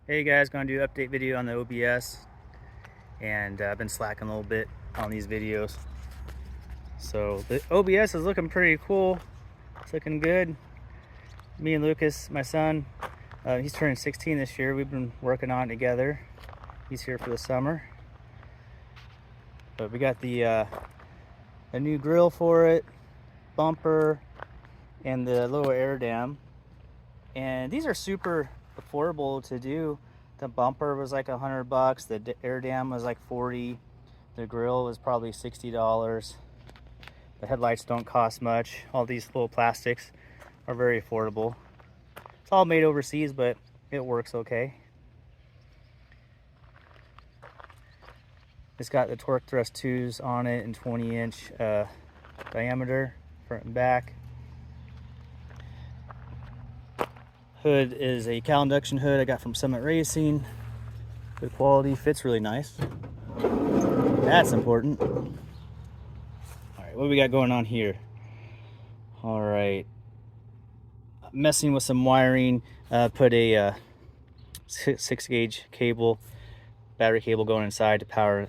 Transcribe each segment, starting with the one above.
Hey guys, gonna do an update video on the OBS, and I've been slacking a little bit on these videos. So the OBS is looking pretty cool. It's looking good. Me and Lucas, my son, he's turning 16 this year. We've been working on it together. He's here for the summer. But we got the a new grill for it, bumper, and the little air dam. And these are super affordable to do. The bumper was like $100, the air dam was like 40, the grill was probably $60. The headlights don't cost much. All these little plastics are very affordable. It's all made overseas, but it works okay. It's got the torque thrust 2s on it and 20-inch diameter, front and back. Hood is a cowl induction hood I got from Summit Racing. Good quality, fits really nice. That's important. All right, what do we got going on here? All right, messing with some wiring. Put a 6-gauge cable, battery cable going inside to power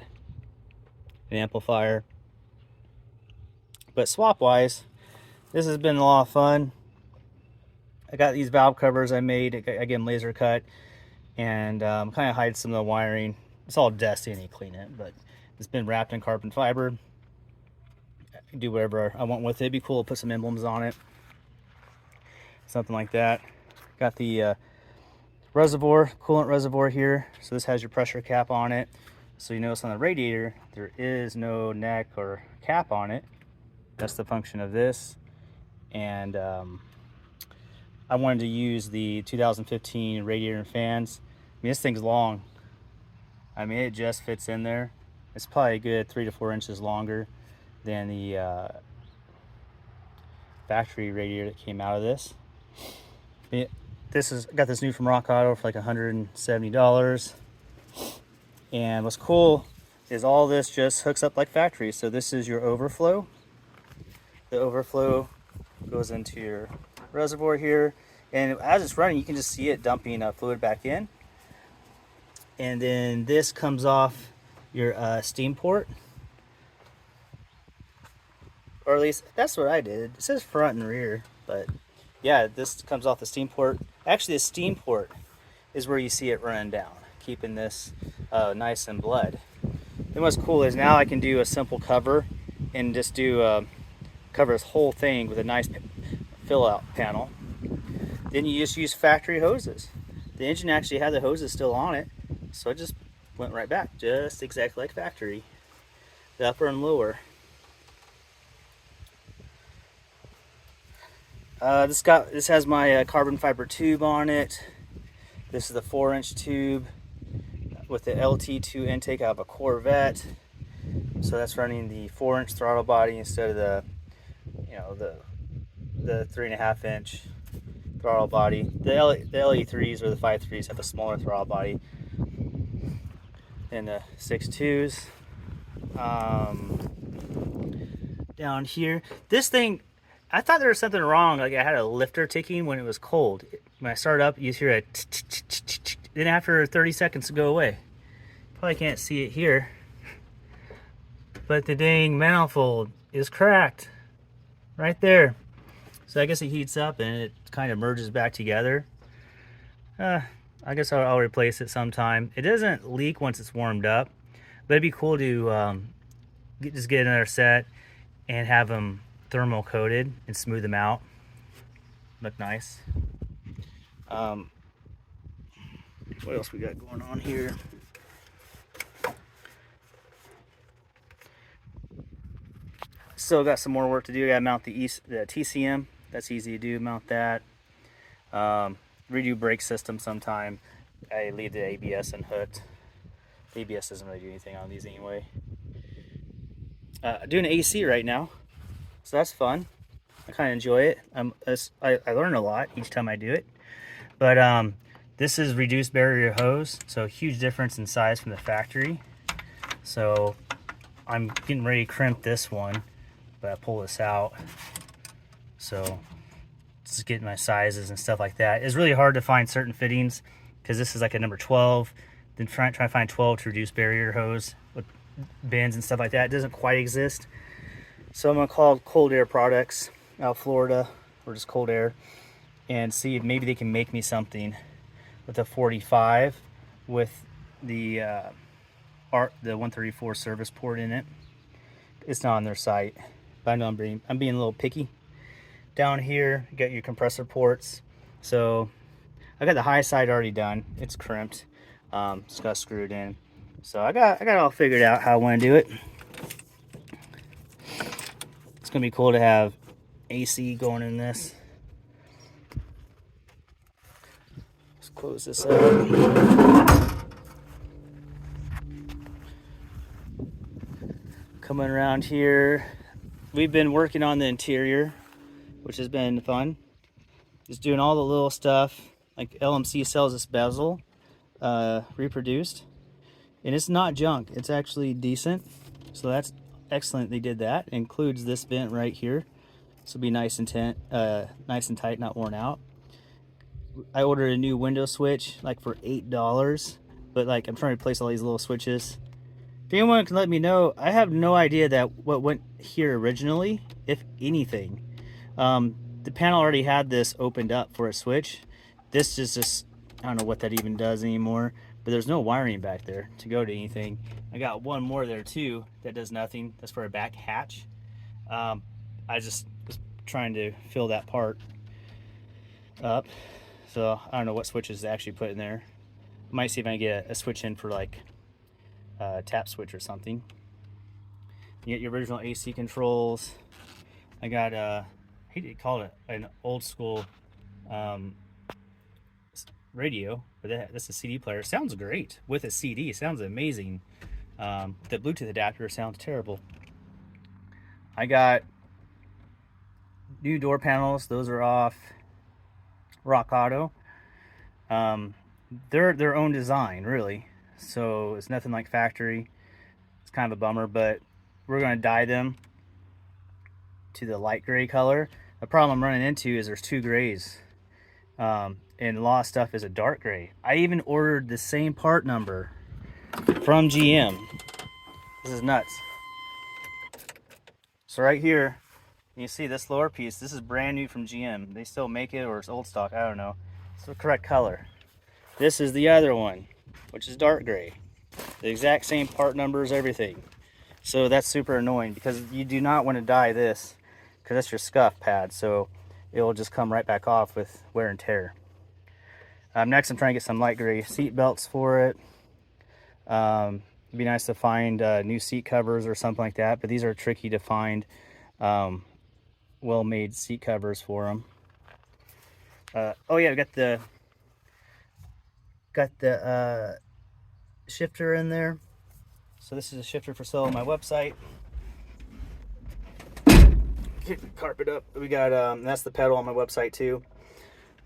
an amplifier. But swap wise, this has been a lot of fun. I got these valve covers I made, again laser cut, and kind of hide some of the wiring. It's all dusty and you clean it, but it's been wrapped in carbon fiber. I can do whatever I want with it. It'd be cool to put some emblems on it, something like that. Got the reservoir, coolant reservoir here. So this has your pressure cap on it. So you notice on the radiator, there is no neck or cap on it. That's the function of this. And I wanted to use the 2015 radiator and fans. I mean, this thing's long. I mean, it just fits in there. It's probably a good 3 to 4 inches longer than the factory radiator that came out of this. This is got this new from Rock Auto for like $170. And what's cool is all this just hooks up like factory. So this is your overflow. The overflow goes into your reservoir here, and as it's running you can just see it dumping fluid back in. And then this comes off your steam port, or at least that's what I did. It says front and rear, but yeah, this comes off the steam port. Actually, the steam port is where you see it running down, keeping this nice and bled. And what's cool is now I can do a simple cover and just do cover this whole thing with a nice fill out panel. Then you just use factory hoses. The engine actually had the hoses still on it, so it just went right back, just exactly like factory. The upper and lower. This has my carbon fiber tube on it. This is the 4-inch tube with the LT2 intake out of a Corvette. So that's running the 4-inch throttle body instead of the, you know, the 3.5-inch throttle body. The LE3s or the 5.3s have a smaller throttle body than the 6.2s. Down here, this thing, I thought there was something wrong. Like I had a lifter ticking when it was cold. When I start up, you hear a then after 30 seconds to go away. Probably can't see it here, but the dang manifold is cracked right there. So I guess it heats up and it kind of merges back together. I guess I'll replace it sometime. It doesn't leak once it's warmed up, but it'd be cool to just get another set and have them thermal coated and smooth them out. Look nice. What else we got going on here? Still got some more work to do. I gotta mount the TCM. That's easy to do. Mount that. Redo brake system sometime. I leave the ABS unhooked. The ABS doesn't really do anything on these anyway. Doing AC right now, so that's fun. I kind of enjoy it. I learn a lot each time I do it. But this is reduced barrier hose, so huge difference in size from the factory. So I'm getting ready to crimp this one, but I pull this out. So just getting my sizes and stuff like that. It's really hard to find certain fittings because this is like a number 12. Then try to find 12 to reduce barrier hose with bends and stuff like that. It doesn't quite exist. So I'm gonna call Cold Air Products out of Florida, or just Cold Air, and see if maybe they can make me something with a 45 with the 134 service port in it. It's not on their site, but I know I'm being a little picky. Down here, you got your compressor ports. So I got the high side already done. It's crimped. It's got screwed in. So I got it all figured out how I want to do it. It's gonna be cool to have AC going in this. Let's close this up. Coming around here, we've been working on the interior, which has been fun. Just doing all the little stuff. Like LMC sells this bezel reproduced, and it's not junk, it's actually decent, so that's excellent. They did that. It includes this vent right here, so it'll be nice and tight, not worn out. I ordered a new window switch like for $8, but like I'm trying to replace all these little switches. If anyone can let me know, I have no idea that what went here originally, if anything. The panel already had this opened up for a switch. This is just, I don't know what that even does anymore, but there's no wiring back there to go to anything. I got one more there too that does nothing. That's for a back hatch. I just was trying to fill that part up. So I don't know what switches to actually put in there. I might see if I can get a switch in for like a tap switch or something. You get your original AC controls. I got I hate to call it an old school radio, but that's a CD player. It sounds great with a CD. It sounds amazing. The Bluetooth adapter sounds terrible. I got new door panels. Those are off Rock Auto. They're their own design, really. So it's nothing like factory. It's kind of a bummer, but we're going to dye them to the light gray color. The problem I'm running into is there's two grays. And a lot of stuff is a dark gray. I even ordered the same part number from GM. This is nuts. So right here, you see this lower piece. This is brand new from GM. They still make it, or it's old stock, I don't know. It's the correct color. This is the other one, which is dark gray. The exact same part numbers, everything. So that's super annoying because you do not want to dye this, because that's your scuff pad. So it will just come right back off with wear and tear. Next, I'm trying to get some light gray seat belts for it. It'd be nice to find new seat covers or something like that, but these are tricky to find well-made seat covers for them. Oh yeah, I got the shifter in there. So this is a shifter for sale on my website. Get the carpet up. We got that's the pedal on my website too.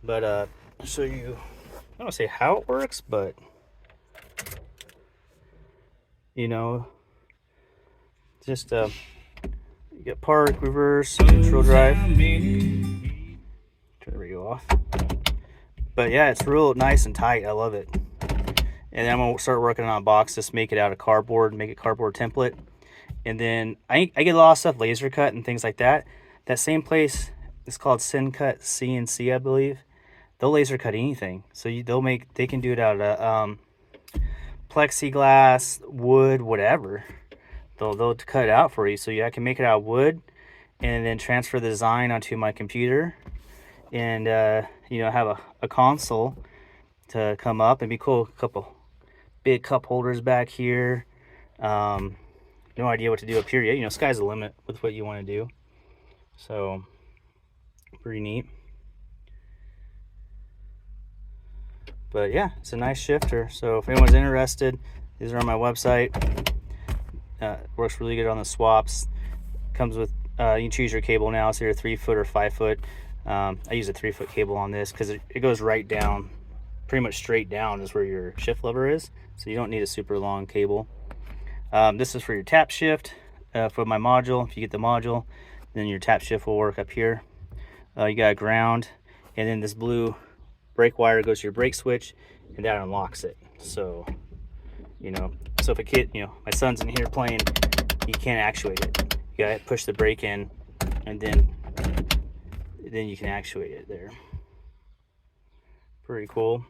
But I'll show you. I don't want to say how it works, but you know, just you get park, reverse, neutral drive. Turn the radio off. But yeah, it's real nice and tight. I love it. And then I'm gonna start working on a box, just make it out of cardboard, make it cardboard template. And then I get a lot of stuff laser cut and things like that. That same place is called Syncut CNC, I believe. They'll laser cut anything. So they can do it out of plexiglass, wood, whatever. They'll cut it out for you. So I can make it out of wood and then transfer the design onto my computer and you know, have a console to come up and be cool. A couple big cup holders back here. No idea what to do up here yet. You know, sky's the limit with what you want to do. So pretty neat. But yeah, it's a nice shifter. So if anyone's interested, these are on my website. Works really good on the swaps. Comes with you can choose your cable now. It's either 3-foot or 5-foot. I use a 3-foot cable on this because it goes right down, pretty much straight down is where your shift lever is. So you don't need a super long cable. This is for your tap shift for my module. If you get the module, then your tap shift will work up here. You got a ground, and then this blue brake wire goes to your brake switch, and that unlocks it. So, you know, so if a kid, you know, my son's in here playing, you can't actuate it. You gotta push the brake in, and then you can actuate it there. Pretty cool.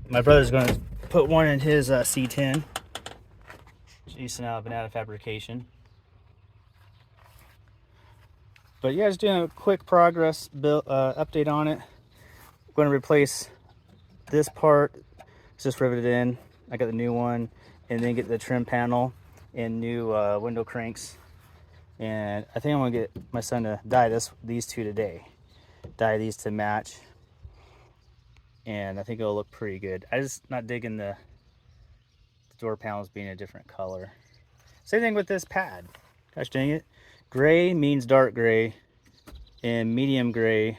My brother's gonna put one in his C10. Jason out of Banana Fabrication. But yeah, just doing a quick progress build update on it. I'm going to replace this part. It's just riveted in. I got the new one, and then get the trim panel and new window cranks. And I think I'm going to get my son to dye these two today. Dye these to match, and I think it'll look pretty good. I just not digging the door panels being a different color. Same thing with this pad. Gosh dang it. Gray means dark gray, and medium gray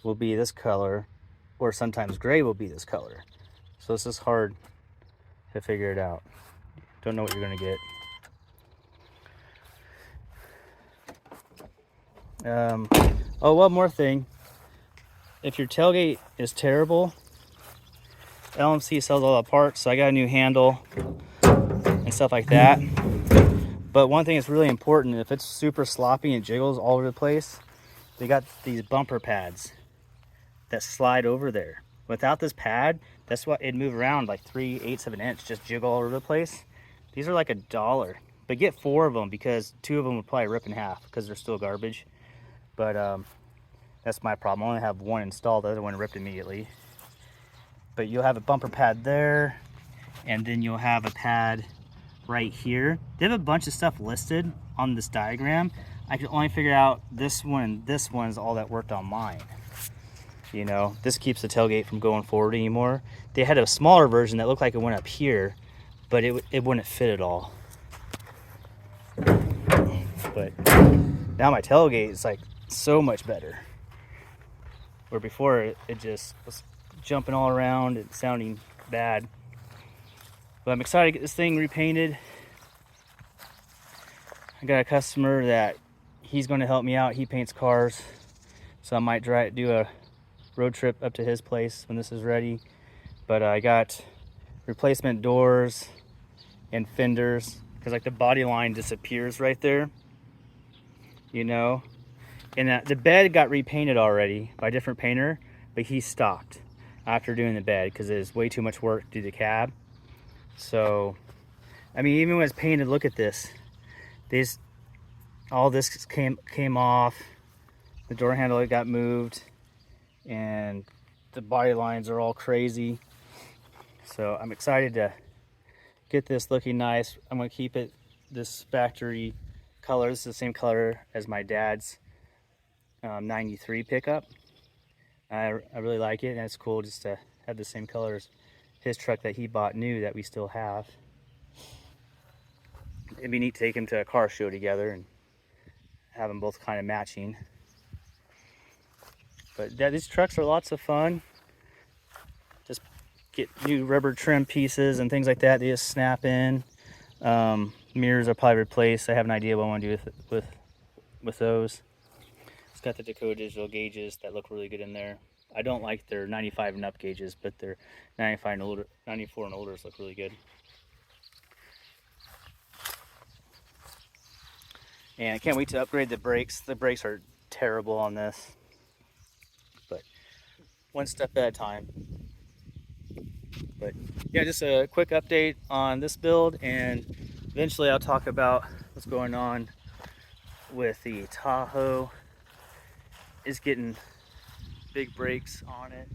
will be this color, or sometimes gray will be this color. So this is hard to figure it out. Don't know what you're gonna get. Oh, one more thing. If your tailgate is terrible, LMC sells all the parts, so I got a new handle and stuff like that. But one thing that's really important, if it's super sloppy and jiggles all over the place, they got these bumper pads that slide over there. Without this pad, that's what it'd move around like 3/8 of an inch, just jiggle all over the place. These are like $1, but get 4 of them because 2 of them would probably rip in half because they're still garbage. But that's my problem. I only have 1 installed, the other one ripped immediately. But you'll have a bumper pad there, and then you'll have a pad right here. They have a bunch of stuff listed on this diagram. I could only figure out this one and this one is all that worked on mine. You know, this keeps the tailgate from going forward anymore. They had a smaller version that looked like it went up here, but it wouldn't fit at all. But now my tailgate is like so much better. Where before it just was jumping all around and sounding bad. But I'm excited to get this thing repainted. I got a customer that he's going to help me out. He paints cars, so I might do a road trip up to his place when this is ready. But I got replacement doors and fenders because like the body line disappears right there, you know. And the bed got repainted already by a different painter, but he stopped after doing the bed because it was way too much work to do the cab. So, I mean, even when it's painted, look at this. All this came off. The door handle got moved, and the body lines are all crazy. So I'm excited to get this looking nice. I'm gonna keep it this factory color. This is the same color as my dad's 93 pickup. I really like it, and it's cool just to have the same color as his truck that he bought new that we still have. It'd be neat to take him to a car show together and have them both kind of matching. But yeah, these trucks are lots of fun. Just get new rubber trim pieces and things like that. They just snap in. Mirrors are probably replaced. I have an idea what I want to do with those. It's got the Dakota digital gauges that look really good in there. I don't like their 95 and up gauges, but their 94 and olders look really good. And I can't wait to upgrade the brakes. The brakes are terrible on this, but one step at a time. But yeah, just a quick update on this build, and eventually I'll talk about what's going on with the Tahoe. It's getting big brakes on it,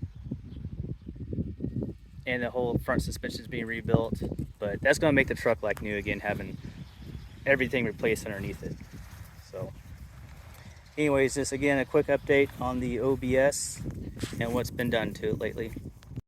and the whole front suspension is being rebuilt. But that's going to make the truck like new again, having everything replaced underneath it. So anyways, this again a quick update on the OBS and what's been done to it lately.